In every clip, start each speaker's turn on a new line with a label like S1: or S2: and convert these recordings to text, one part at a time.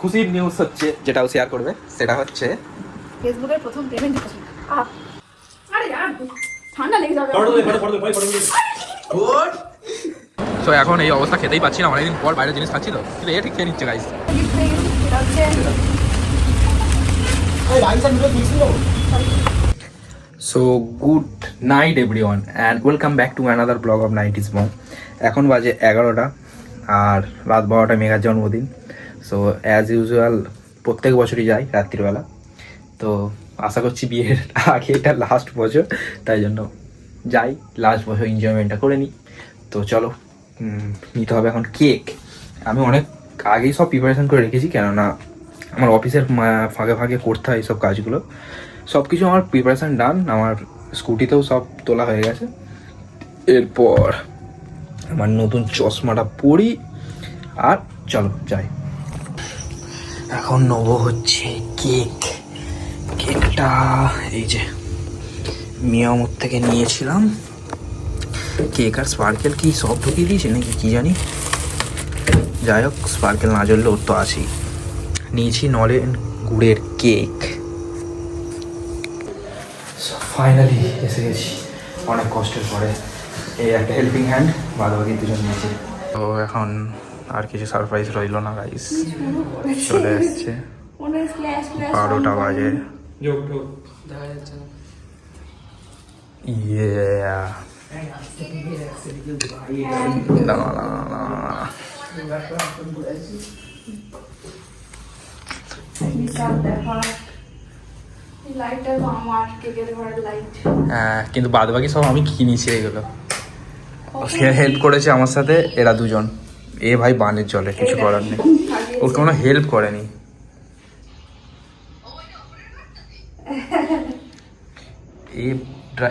S1: খুশির নিউজ হচ্ছে, যেটাও শেয়ার করবে, সেটা হচ্ছে
S2: ফেসবুকের প্রথম পেমেন্ট এসেছে। আরে यार ঠান্ডা লেগে যাবে।
S1: তো এখন এই অবস্থা খেতেই পাচ্ছি না, অনেকদিন পর বাইরের জিনিস খাচ্ছি তো, কিন্তু এ ঠিক খেয়ে নিচ্ছে guys. So good night everyone and welcome back to another blog of 90s মম। এখন বাজে 11টা আর রাত 12টা মেঘার জন্মদিন। সো অ্যাজ ইউজুয়াল প্রত্যেক বছরই যাই রাত্রিবেলা, তো আশা করছি বিয়ের আগে এটা লাস্ট বছর, তাই জন্য যাই, লাস্ট বছর এনজয়মেন্টটা করে নিই। তো চলো নিতে হবে এখন কেক। আমি অনেক আগেই সব প্রিপারেশন করে রেখেছি, কেননা আমার অফিসের ফাঁকে ফাঁকে করতে হয় এইসব কাজগুলো। সব কিছু আমার প্রিপারেশান ডান, আমার স্কুটিতেও সব তোলা হয়ে গেছে। এরপর আমার নতুন চশমাটা পরি আর চলো যাই। এখন নেবো হচ্ছে কেক। কেকটা এই যে মিয়ামোর থেকে নিয়েছিলাম। কেক আর স্পার্কেল কি সব ঢুকিয়ে দিয়েছে নাকি কি জানি, যাই হোক স্পার্কেল না জ্বললে ওর তো আছেই। নিয়েছি নলেন গুড়ের কেক। ফাইনালি এসে গেছি অনেক কষ্টের পরে। এই একটা হেল্পিং হ্যান্ড, বাদবাকি দুজন নিয়েছি। তো এখন আর কিছু সারপ্রাইজ রইল না গাইস, চলে আসছে 12টা বাজে। হ্যাঁ, কিন্তু বাদ বাকি সব আমি কিনেছি এগুলো। হেল্প করেছে আমার সাথে এরা দুজন। এ ভাই বানের জলে কিছু করার নেই, ও কোনো হেল্প করেনি।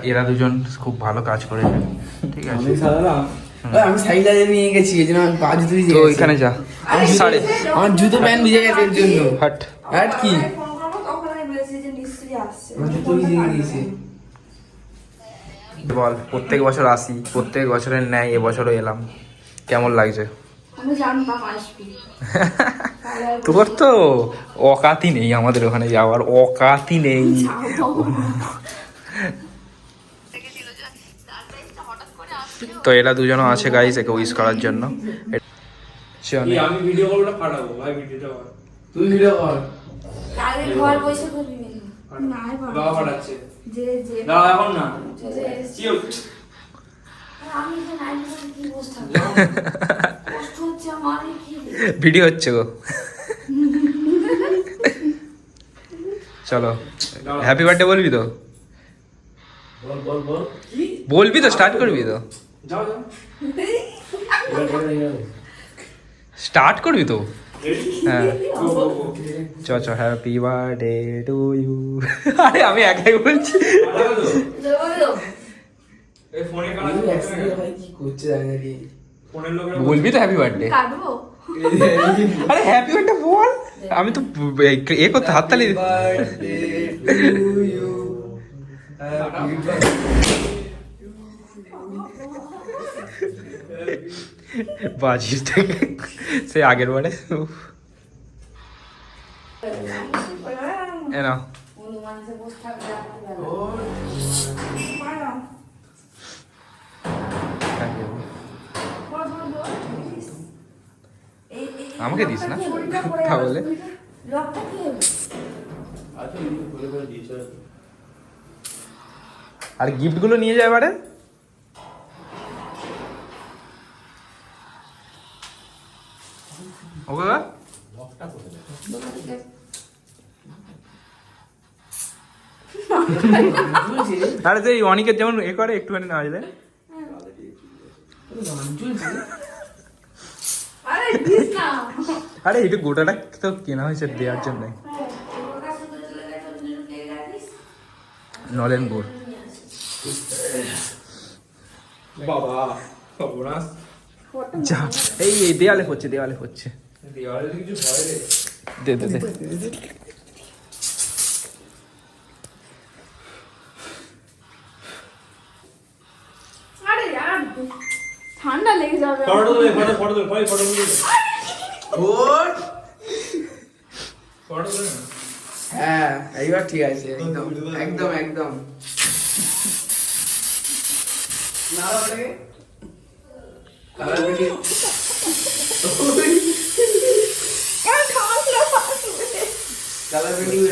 S1: এরা দুজন খুব ভালো কাজ করেছে, ঠিক আছে।
S3: আমি সাইকেলে নিয়ে গেছি, এই জন্য আমি পা জুতো ভিজে
S1: তো
S3: গেছে।
S1: ওইখানে যা, সাড়ে
S3: আমার জুতো প্যান্ট ভিজে গেছে এর জন্য।
S1: হাট
S3: হাট কি আমার জুতো ভিজে গেছে।
S1: বল, প্রত্যেক বছর আসি, প্রত্যেক বছরের ন্যায় এবছরও এলাম, কেমন লাগছে?
S2: আমি জানতাম আসবি।
S1: তোর তো অকাতি নেই আমাদের ওখানে যাওয়ার, অকাতি নেই। তো এরা দুজনও আছে গাইস একে উইশ করার জন্য।
S4: আমি ভিডিও কলটা পাঠাবো ভাই, ভিডিওটা কর
S3: তুই ভিডিও কর।
S2: কালে ঘর বসে করবি না।
S4: বাবা পাঠাচ্ছে,
S2: যে যে
S4: না এখন না
S2: আমি যে নাইট কি বসে থাকবো, কষ্ট হচ্ছে আমার কি।
S1: ভিডিও হচ্ছে গো। চলো হ্যাপি বার্থডে বলবি তো?
S3: বল বল বল কি
S1: বলবি তো, স্টার্ট করবি তো?
S4: যাও যাও
S1: স্টার্ট করবি তো?
S4: রেডি
S1: হ্যাঁ চ চ, হ্যাপি বার্থডে টু ইউ। আরে আমি একাই বলছি।
S4: এই ফোনে কাজ
S3: তুই একসাথে ভাই কি করছে জানি না কি
S4: ফোনের লোকেরা
S1: বলবি তো হ্যাপি বার্থডে?
S2: কাটবো।
S1: আরে হ্যাপি বার্থডে বল, আমি তো এ করতে হাততালি
S3: বার্থডে টু ইউ হ্যাপি
S1: বাজিস থেকে সে আগের বারে। এ নাও।
S2: অনুমানসে বসে থাকবে
S1: আমাকে দিস না তাহলে।
S2: লকটা কি হবে?
S1: আর গিফট গুলো নিয়ে যায় এবারে। ওকে আরে সেই অনেকের যেমন এ করে একটুখানি না আসলে।
S2: আরে দিস না।
S1: আরে এটা গোটাটা তো কেনা হয়েছে দেওয়ার জন্য। নলেন গুড়
S4: বাবা সর্বনাশ।
S1: যা, এই এই দেয়ালে হচ্ছে, দেওয়ালে হচ্ছে।
S4: দেওয়ালে কিছু ভয় রে।
S1: দে দে দে।
S2: আরে यार ঠান্ডা লেগে যাবে।
S4: ফটো তুলে ফটো তুলে ভাই, ফটো তুলে
S3: ওর হ্যাঁ এইবার ঠিক আছে একদম একদম একদম না ওটাকে colour video colour video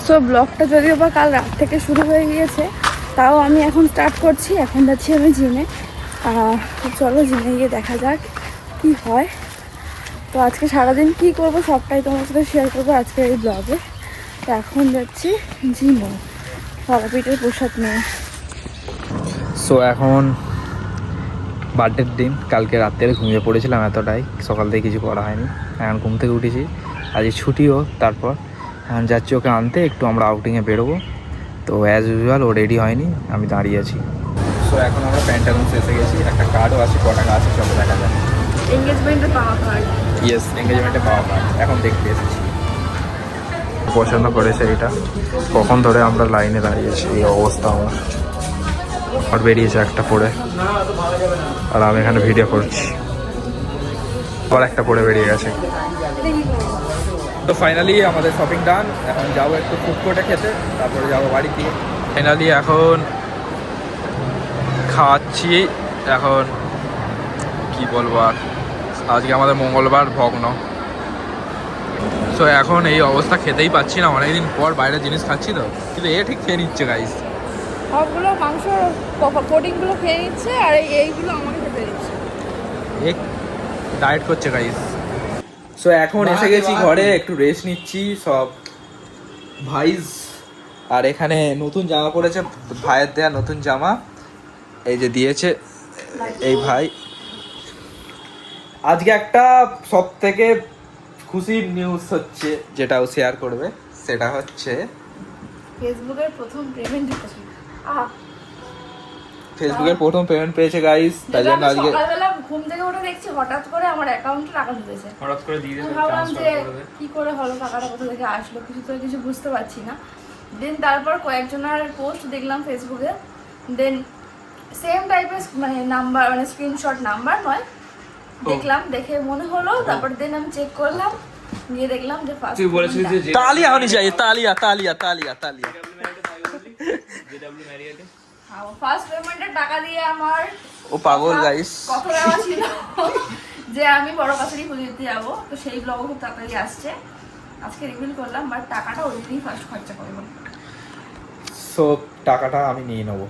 S2: so ব্লগটা যদিও বা কাল রাত থেকে শুরু হয়ে গিয়েছে, তাও আমি এখন স্টার্ট করছি। এখন যাচ্ছি আমি জিমে। চলো জিমে গিয়ে দেখা যাক কি হয়। তো আজকে সারাদিন কি করব সবটাই তোমার সাথে শেয়ার করবো আজকে এই ব্লগে। তো এখন যাচ্ছি জিমে তারাপীঠের প্রসাদ নিয়ে।
S1: সো এখন বার্থডের দিন, কালকে রাত্রে ঘুমিয়ে পড়েছিলাম এতটাই, সকাল থেকে কিছু করা হয়নি। এখন ঘুম থেকে উঠেছি, আজকে ছুটিও। তারপর এখন যাচ্ছি ওকে আনতে, একটু আমরা আউটিংয়ে বেরোবো। তো অ্যাজ ইউজুয়াল ও রেডি হয়নি, আমি দাঁড়িয়ে আছি। সো এখন আমরা প্যান্টালুন্স এসে গেছি, একটা কার্ডও আছে, ক টাকা আছে চলো দেখা যায়।
S2: এঙ্গেজমেন্টে পাওয়া কার্ড।
S1: ইয়েস, এঙ্গেজমেন্টে পাওয়া কার্ড এখন দেখতে এসেছি। পছন্দ করেছে এটা, কখন ধরে আমরা লাইনে দাঁড়িয়েছি, এই অবস্থা আমার। আর বেরিয়েছে একটা পরে, আর আমি এখানে ভিডিও করছি। আবার একটা পরে বেরিয়ে গেছে। তো ফাইনালি আমাদের শপিং ডান। এখন যাবো একটু ফুড কোর্টে খেতে, তারপরে যাবো বাড়িতে। ফাইনালি এখন খাচ্ছি। এখন কি বলবো আর, আজকে আমাদের মঙ্গলবার ভগ্ন। সো এখন এই অবস্থা, খেতেই পাচ্ছি না, অনেকদিন পর বাইরের জিনিস খাচ্ছি তো, কিন্তু এ ঠিক খেয়ে নিচ্ছে গাইস।
S2: সবগুলো মাংস কোটিংগুলো খেয়ে নিচ্ছে আর এইগুলো আমাকে খেতে দিচ্ছে।
S1: এক ডায়েট করছে গাইস। সো এখন এসে গেছি ঘরে, একটু রেস্ট নিচ্ছি সব ভাইস। আর এখানে নতুন জামা পরেছে, ভাইয়ের দেয়া নতুন জামা, এই যে দিয়েছে এই ভাই। আজকে একটা সব থেকে খুশির নিউজ হচ্ছে, যেটাও শেয়ার করবে, সেটা হচ্ছে
S2: ফেসবুকের প্রথম পেমেন্ট ঢুকেছে।
S1: ফেসবুকের প্রথম পেমেন্ট পেয়েছে গাইস, তাই জন্য আজকে
S2: সকালবেলা ঘুম থেকে উঠে দেখছি হঠাৎ করে আমার অ্যাকাউন্টে টাকা ঢুকেছে।
S4: হঠাৎ করে দিয়ে দিয়েছে,
S2: ভাবলাম
S4: ট্রান্সফার
S2: যে
S4: করে দে।
S2: কি করে হলো, টাকাটা কোথা থেকে আসলো, কিছু বুঝতে পারছি না। দেন তারপর কয়েকজনের পোস্ট দেখলাম ফেসবুকে, দেন সেম টাইপের মানে নাম্বার, মানে স্ক্রিনশট নাম্বার নয়, দেখলাম, দেখে মনে হলো। তারপর দেন আমি চেক করলাম, গিয়ে দেখলাম যে ফার্স্ট
S4: তুই বলেছিলি যে
S1: तालियां होनी चाहिए, तालियां तालियां तालियां तालियां।
S4: জেডব্লিউ ম্যারিয়েটে
S2: ফার্স্ট পেমেন্টের টাকা দিয়ে আমার
S1: ও পাগল গাইস।
S2: কত টাকা ছিল যে আমি বড় কাছারি পুজো দিতে যাবো। তো সেই ব্লগও খুব তাড়াতাড়ি আসছে, আজকে রিভিল করলাম, বাট টাকাটা ওই দিনই ফার্স্ট খরচা করবো।
S1: সো টাকাটা আমি নিয়ে নেবো।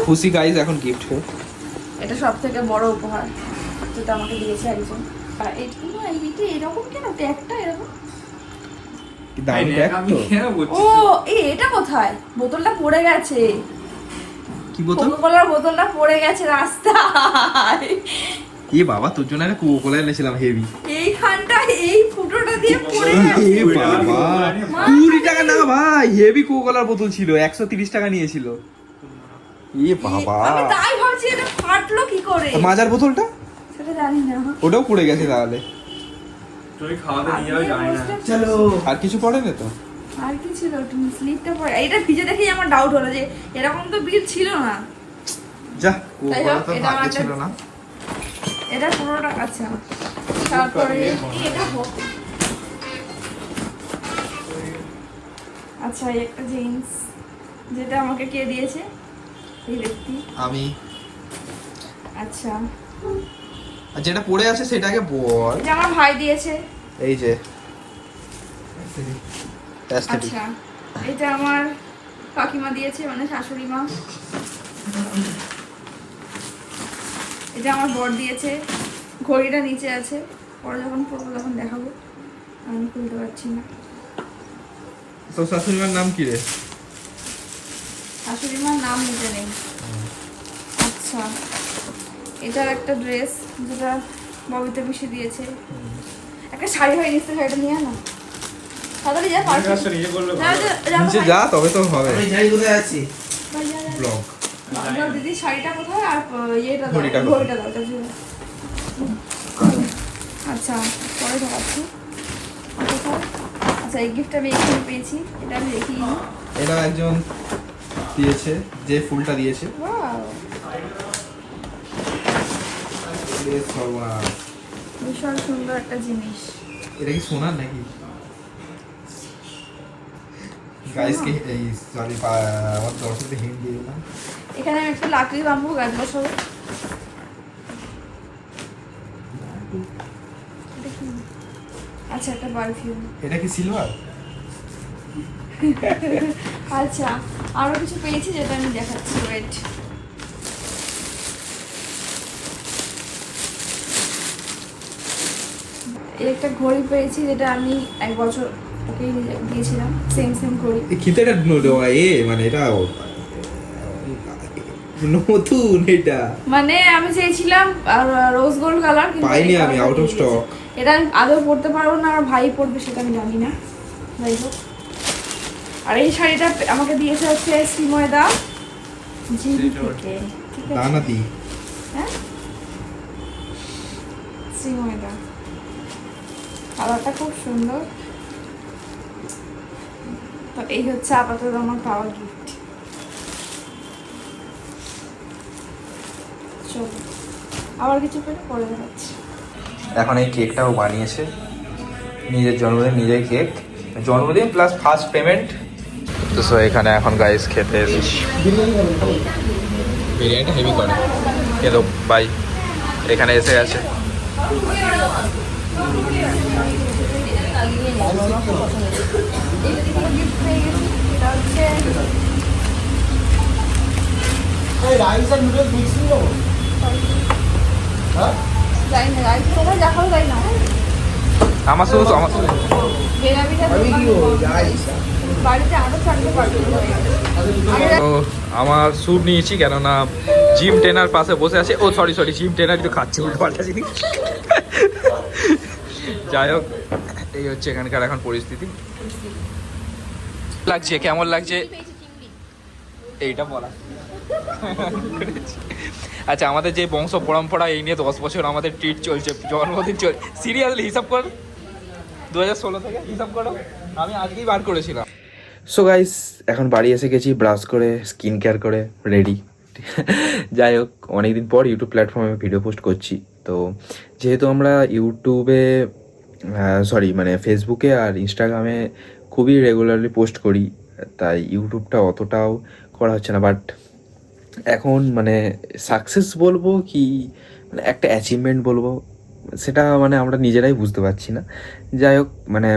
S1: খুশি গাইস এখন গিফট পেয়ে।
S2: এটা সব থেকে বড় উপহার যেটা আমাকে দিয়েছে একজন। আর এইটা এরকম কেন, ট্যাগটা এরকম?
S1: কি দামি ট্যাগ
S4: আমি
S1: তো।
S4: কেন বলছি?
S2: ও এটা কোথায়? বোতলটা পড়ে গেছে,
S1: কি বোতল?
S2: কোকাকোলার বোতলটা পড়ে গেছে রাস্তায়।
S1: এ বাবা, তোর জন্য একটা কোকাকোলা এনেছিলাম হেভি।
S2: এইখানটা এই ফুটোটা দিয়ে পড়ে গেছে।
S1: এ বাবা, 20 টাকা না ভাই, হেভি কোকাকোলার বোতল ছিল, 130 টাকা নিয়েছিল। এ বাবা,
S2: আমি তাই ভাবছি এটা ফাটলো কি করে।
S1: মাজার বোতলটা
S2: সেটা জানি না।
S1: ওটাও পড়ে গেছে তাহলে।
S4: তুই খাওয়াতে নিয়ে যাও জানি না।
S1: চলো, আর কিছু পড়ে না তো?
S2: আর কি ছিল? স্লিপটা পড়ে, এটা ভিজে দেখেই আমার ডাউট হলো যে এরকম তো বিল ছিল না।
S1: যা,
S2: যাই
S1: কোকাকোলা
S2: হোক,
S1: তো
S2: এটা
S1: ভাগ্যে
S2: আমার
S1: ছিল না।
S2: এটা 15 টাকা আছে। তারপরে এটা হোক। আচ্ছা, এই একটা জিন্স, যেটা আমাকে কে দিয়েছে? এই ব্যক্তি।
S1: আমি
S2: আচ্ছা,
S1: আর যেটা পড়ে আছে সেটাকে বল।
S2: এটা আমার ভাই দিয়েছে।
S1: এই যে অ্যাস্থেটিক।
S2: আচ্ছা, এটা আমার কাকিমা দিয়েছে, মানে শাশুড়ি মা। এটা আমার বর দিয়েছে। ঘড়িটা নিচে আছে, পরে যখন পরবো তখন দেখাবো, আমি খুলতে পারছি না।
S1: তো শাশুড়িমার নাম কি রে?
S2: শাশুড়ি মার নাম নিতে নেই। আচ্ছা, এটার একটা ড্রেস যেটা ববিতা পিসি দিয়েছে। একটা শাড়ি হয় নিচ্ছে, শাড়িটা নিয়ে না তাড়াতাড়ি যা, পারছি
S4: কাজটা নিজে করলে
S2: না,
S4: ভালো।
S1: নিচে যা, তবে তো হবে
S3: আমি জানি কোথায় আছি।
S1: ব্লগ।
S2: দিদি শাড়িটা কোথায় আর ইয়েটা দাও,
S1: ঘড়িটা কোথায়?
S2: ঘড়িটা দাও, এটা ছিল। আচ্ছা, পরে দেখাচ্ছি। কোথায়? আচ্ছা, এই গিফটটা আমি এখানে পেয়েছি, এটা আমি দেখিনি।
S1: এটা একজন দিয়েছে, যে ফুলটা দিয়েছে।
S2: Wow, ভীষণ সুন্দর একটা জিনিস।
S1: এটা কি সোনার নাকি? গাইসকে এই সরি আমার দর্শকদের হিন্ট দিয়ে দিলাম।
S2: এখানে আমি একটা লাকড়ি বাম্বু গাছ বসাবো। এটা কি? আচ্ছা, একটা পারফিউম।
S1: এটা কি সিলভার?
S2: আচ্ছা, আরো কিছু পেয়েছি যেটা আমি দেখাচ্ছি, ওয়েট। এই একটা ঘড়ি পেয়েছি যেটা আমি 1 বছর ওকে দিয়েছিলাম, সেম ঘড়ি।
S1: কিন্তু এটা মানে এটা নতুন, এটা
S2: মানে আমি চেয়েছিলাম রোজ গোল্ড কালার, কিন্তু
S1: পাইনি
S2: এই
S1: আমি,
S2: colourটা
S1: out of
S2: দিয়ে দিয়েছে।
S1: stock।
S2: এটা আমি আদৌ পরতে পারবো না, আমার ভাই পরবে সেটা আমি জানি না, যাই হোক। আর এই শাড়িটা আমাকে দিয়েছে হচ্ছে শ্রীময়দা জিবি থেকে, ঠিক আছে?
S1: দানাদি।
S2: হ্যাঁ, শ্রীময়দা, কালারটা খুব সুন্দর। তো এই হচ্ছে আপাতত আমার পাওয়া গিফট। চলো আবার কিছু পেলে পরে দেখাচ্ছি।
S1: এখন এই কেকটাও বানিয়েছে, নিজের জন্মদিন নিজের কেক, জন্মদিন প্লাস ফার্স্ট পেমেন্ট। তো সো এখানে এখন গাইস খেতে এসেছি, বিরিয়ানিটা হেভি করে কিন্তু ভাই এখানে এসে গেছে।
S3: রাইস আর নুডলস মিক্স নিয়ে যাবো। হ্যাঁ
S2: যাই না, যাই তোমরা দেখাও, যাই না।
S1: আমার শুধু
S2: বেনামিটা
S3: আমি কি রাইস
S2: বাড়িতে আরো থাকতে পারবো।
S1: তো আমার স্যুট নিয়েছি কেননা জিম ট্রেনার পাশে বসে আছে। ও সরি জিম ট্রেনার তো খাচ্ছে উল্টো পাল্টা জিনিস। যাই হোক, এই হচ্ছে এখানকার এখন পরিস্থিতি। লাগছে কেমন লাগছে এইটা বলা। আচ্ছা, আমাদের যে বংশ পরম্পরা এই নিয়ে 10 বছর আমাদের ট্রিট চলছে, জন্মদিন চলছে। সিরিয়াসলি হিসাব কর, 2016 থেকে হিসাব করো, আমি আজকেই বার করেছিলাম। সো গাইস, এখন বাড়ি এসে গেছি, ব্রাশ করে স্কিন কেয়ার করে রেডি। যাই হোক, অনেকদিন পর ইউটিউব প্ল্যাটফর্মে ভিডিও পোস্ট করছি। তো যেহেতু আমরা ইউটিউবে মানে ফেসবুকে আর ইনস্টাগ্রামে খুবই রেগুলারলি পোস্ট করি, তাই ইউটিউবটা অতটাও করা হচ্ছে না। বাট এখন মানে সাকসেস বলবো কি মানে একটা অ্যাচিভমেন্ট বলবো, সেটা মানে আমরা নিজেরাই বুঝতে পারছি না। যাই হোক, মানে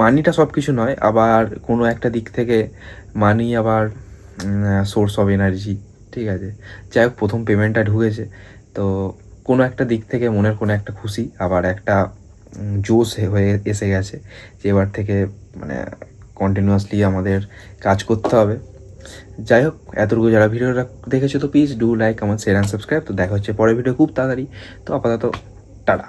S1: মানিটা সব কিছু নয়, আবার কোনো একটা দিক থেকে মানি আবার সোর্স অফ এনার্জি, ঠিক আছে? যাই হোক, প্রথম পেমেন্টটা ঢুকেছে, তো কোনো একটা দিক থেকে মনের কোনো একটা খুশি, আবার একটা জোশ হয়ে এসে গেছে যে এবার থেকে মানে কন্টিনিউয়াসলি আমাদের কাজ করতে হবে। যাই হোক, এতটুকু যারা ভিডিওটা দেখেছো তো please do like, comment, share and subscribe. তো দেখা হচ্ছে পরের ভিডিও খুব তাড়াতাড়ি। তো আপাতত টাটা।